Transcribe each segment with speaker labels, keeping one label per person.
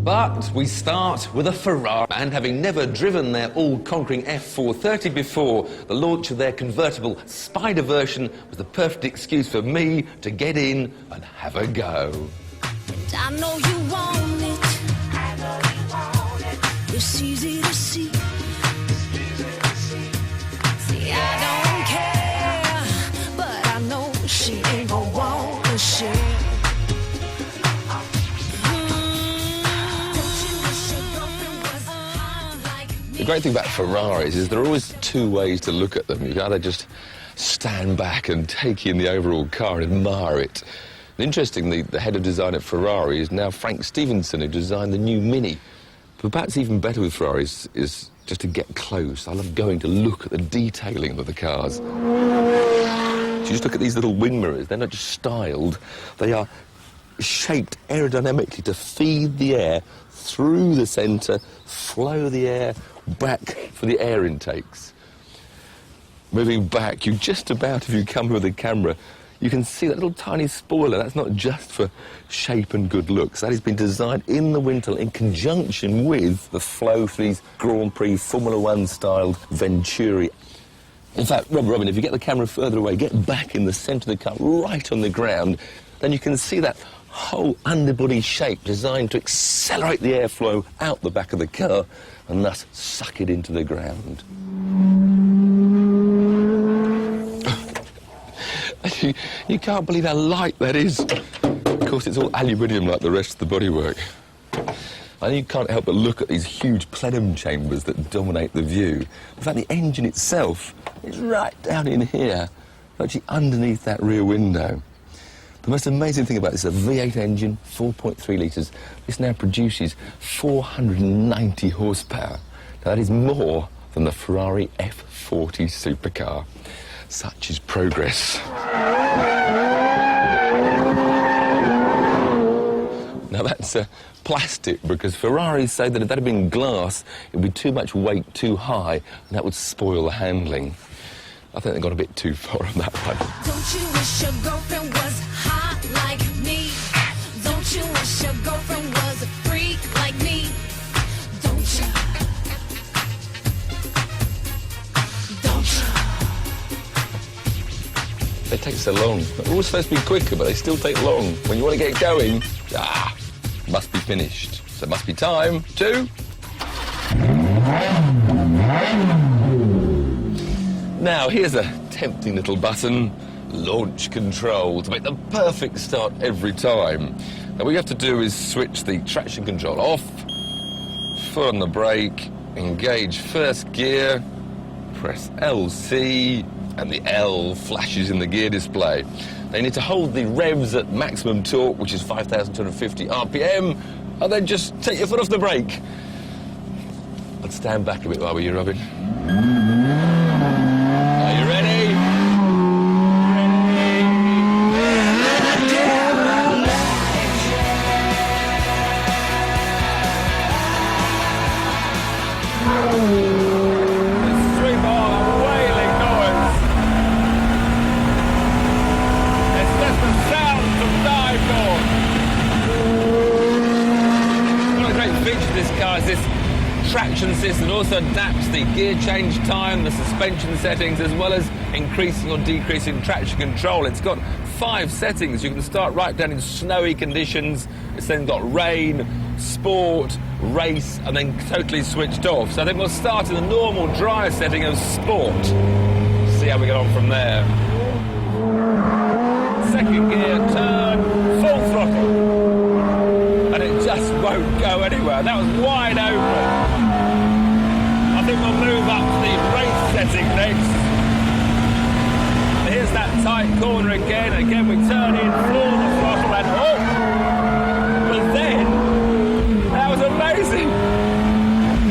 Speaker 1: But we start with a Ferrari, and having never driven their all-conquering F430 before, the launch of their convertible Spider version was the perfect excuse for me to get in and have a go.
Speaker 2: And I know you want it. It's easy to see. See, I don't care, but I know she ain't gonna want to share.
Speaker 3: The great thing about Ferraris is there are always two ways to look at them. You can either just stand back and take in the overall car and admire it. And interestingly, the head of design at Ferrari is now Frank Stevenson, who designed the new Mini. But perhaps even better with Ferraris is just to get close. I love going to look at the detailing of the cars. So you just look at these little wing mirrors. They're not just styled, they are shaped aerodynamically to feed the air through the centre, flow the air back for the air intakes. Moving back, you just about, if you come with the camera, you can see that little tiny spoiler. That's not just for shape and good looks. That has been designed in the winter in conjunction with the flow for these Grand Prix Formula One styled Venturi. In fact, Robin, if you get the camera further away, get back in the centre of the car, right on the ground, then you can see that whole underbody shape designed to accelerate the airflow out the back of the car and thus suck it into the ground. You can't believe how light that is. Of course, it's all aluminium like the rest of the bodywork. And you can't help but look at these huge plenum chambers that dominate the view. In fact, the engine itself is right down in here, actually underneath that rear window. The most amazing thing about this is a V8 engine, 4.3 litres. This now produces 490 horsepower. Now, that is more than the Ferrari F430 supercar. Such is progress. Now, that's plastic, because Ferraris say that if that had been glass, it would be too much weight too high, and that would spoil the handling. I think they got a bit too far on that one.
Speaker 2: Don't you wish your girlfriend was hot like me? Don't you wish your girlfriend was a freak like me? Don't you? Don't you?
Speaker 3: They take so long. They're always supposed to be quicker, but they still take long. When you want to get going, must be finished. So it must be time to... Now, here's a tempting little button, launch control, to make the perfect start every time. Now, what you have to do is switch the traction control off, foot on the brake, engage first gear, press LC, and the L flashes in the gear display. Now, you need to hold the revs at maximum torque, which is 5,250 RPM, and then just take your foot off the brake. I'd stand back a bit while you, Robin. Are you ready? This traction system also adapts the gear change time, the suspension settings, as well as increasing or decreasing traction control. It's got 5 settings. You can start right down in snowy conditions. It's then got rain, sport, race, and then totally switched off. So I think we'll start in the normal dry setting of sport. See how we get on from there. Second gear, turn, full throttle. And it just won't go anywhere. That was wide open. I think we'll move up to the race setting next. Here's that tight corner again. Again, we turn in, floor the throttle, and oh! But then, that was amazing.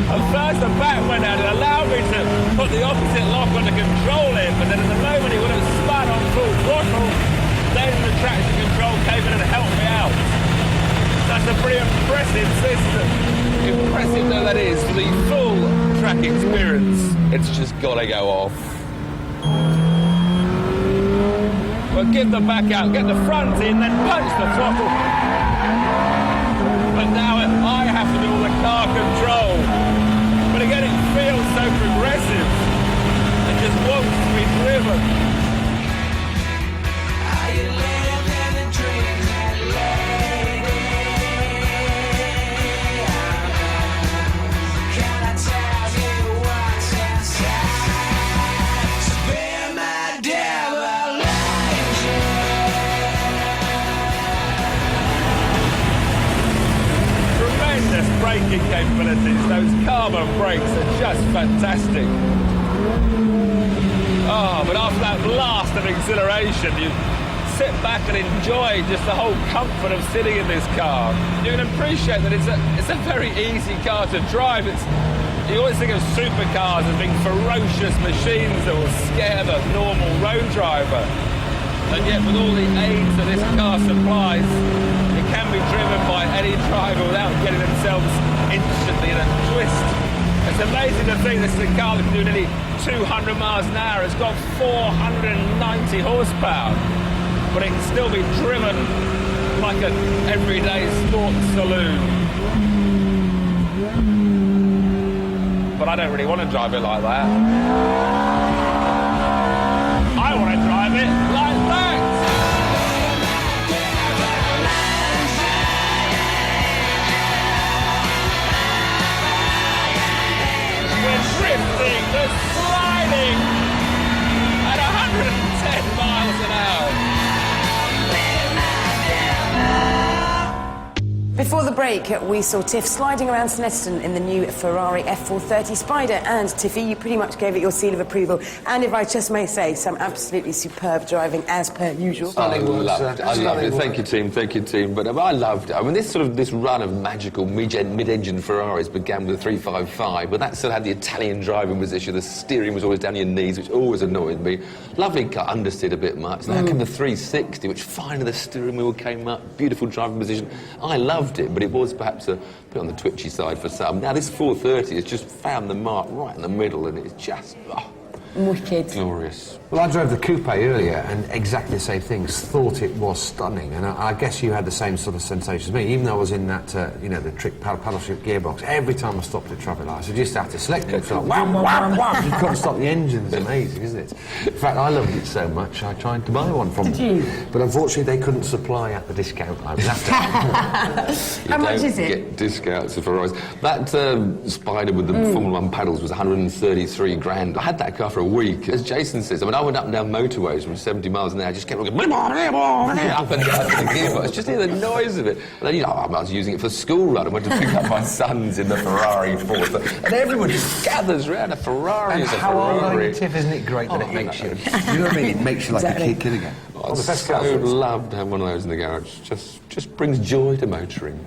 Speaker 3: At first, the back went out. It allowed me to put the opposite lock on the control in, but then at the moment it would have spun on full throttle. Then the traction control came in and helped me out. That's a pretty impressive system. Impressive though that is, for the full track experience, it's just got to go off. But give the back out, get the front in, then punch the throttle. But now I have braking capabilities. Those carbon brakes are just fantastic. Oh, but after that blast of exhilaration, you sit back and enjoy just the whole comfort of sitting in this car. You can appreciate that it's a very easy car to drive. You always think of supercars as being ferocious machines that will scare the normal road driver. And yet with all the aids that this car supplies, it can be driven by any driver without getting themselves instantly in a twist. It's amazing to think this is a car that can do nearly 200 miles an hour. It's got 490 horsepower, but it can still be driven like an everyday sports saloon. But I don't really want to drive it like that. I want to drive it like that! We're drifting, we're sliding at 110 miles an hour.
Speaker 4: Before the break, we saw Tiff sliding around Snetterton in the new Ferrari F430 Spider, and Tiffy, you pretty much gave it your seal of approval. And if I just may say, some absolutely superb driving as per usual.
Speaker 3: I loved it. Thank you, team. But I loved it. I mean, this run of magical mid-engine Ferraris began with the 355, but that still had the Italian driving position. The steering was always down your knees, which always annoyed me. Lovely car, understeered a bit much. Now came the 360, which finally the steering wheel came up. Beautiful driving position. I loved it, but it was perhaps a bit on the twitchy side for some. Now this 430 has just found the mark right in the middle, and it's just
Speaker 4: Wicked.
Speaker 3: glorious.
Speaker 5: Well, I drove the coupe earlier and exactly the same things. Thought it was stunning, and I guess you had the same sort of sensation as me. Even though I was in that, the trick paddle shift gearbox, every time I stopped at traffic lights, I just had to select it. Like, wham, wham, wham. You couldn't stop the engine. It's amazing, isn't it? In fact, I loved it so much, I tried to buy one from them.
Speaker 4: Did you?
Speaker 5: But unfortunately, they couldn't supply at the discount. I was after.
Speaker 4: How much is it?
Speaker 3: Get discounts of Ferraris. That Spider with the Formula 1 pedals was 133 grand. I had that car for a week. As Jason says, I went up and down motorways from 70 miles an hour, just kept going up and down the gearbox, just hear the noise of it. And then, I was using it for school run. I went to pick up my sons in the Ferrari F430, and everyone just gathers around a Ferrari.
Speaker 5: And how old are you, Tiff? Isn't it great that it makes you? You know what I mean? It makes you like a kid again.
Speaker 3: I so love to have one of those in the garage. Just brings joy to motoring.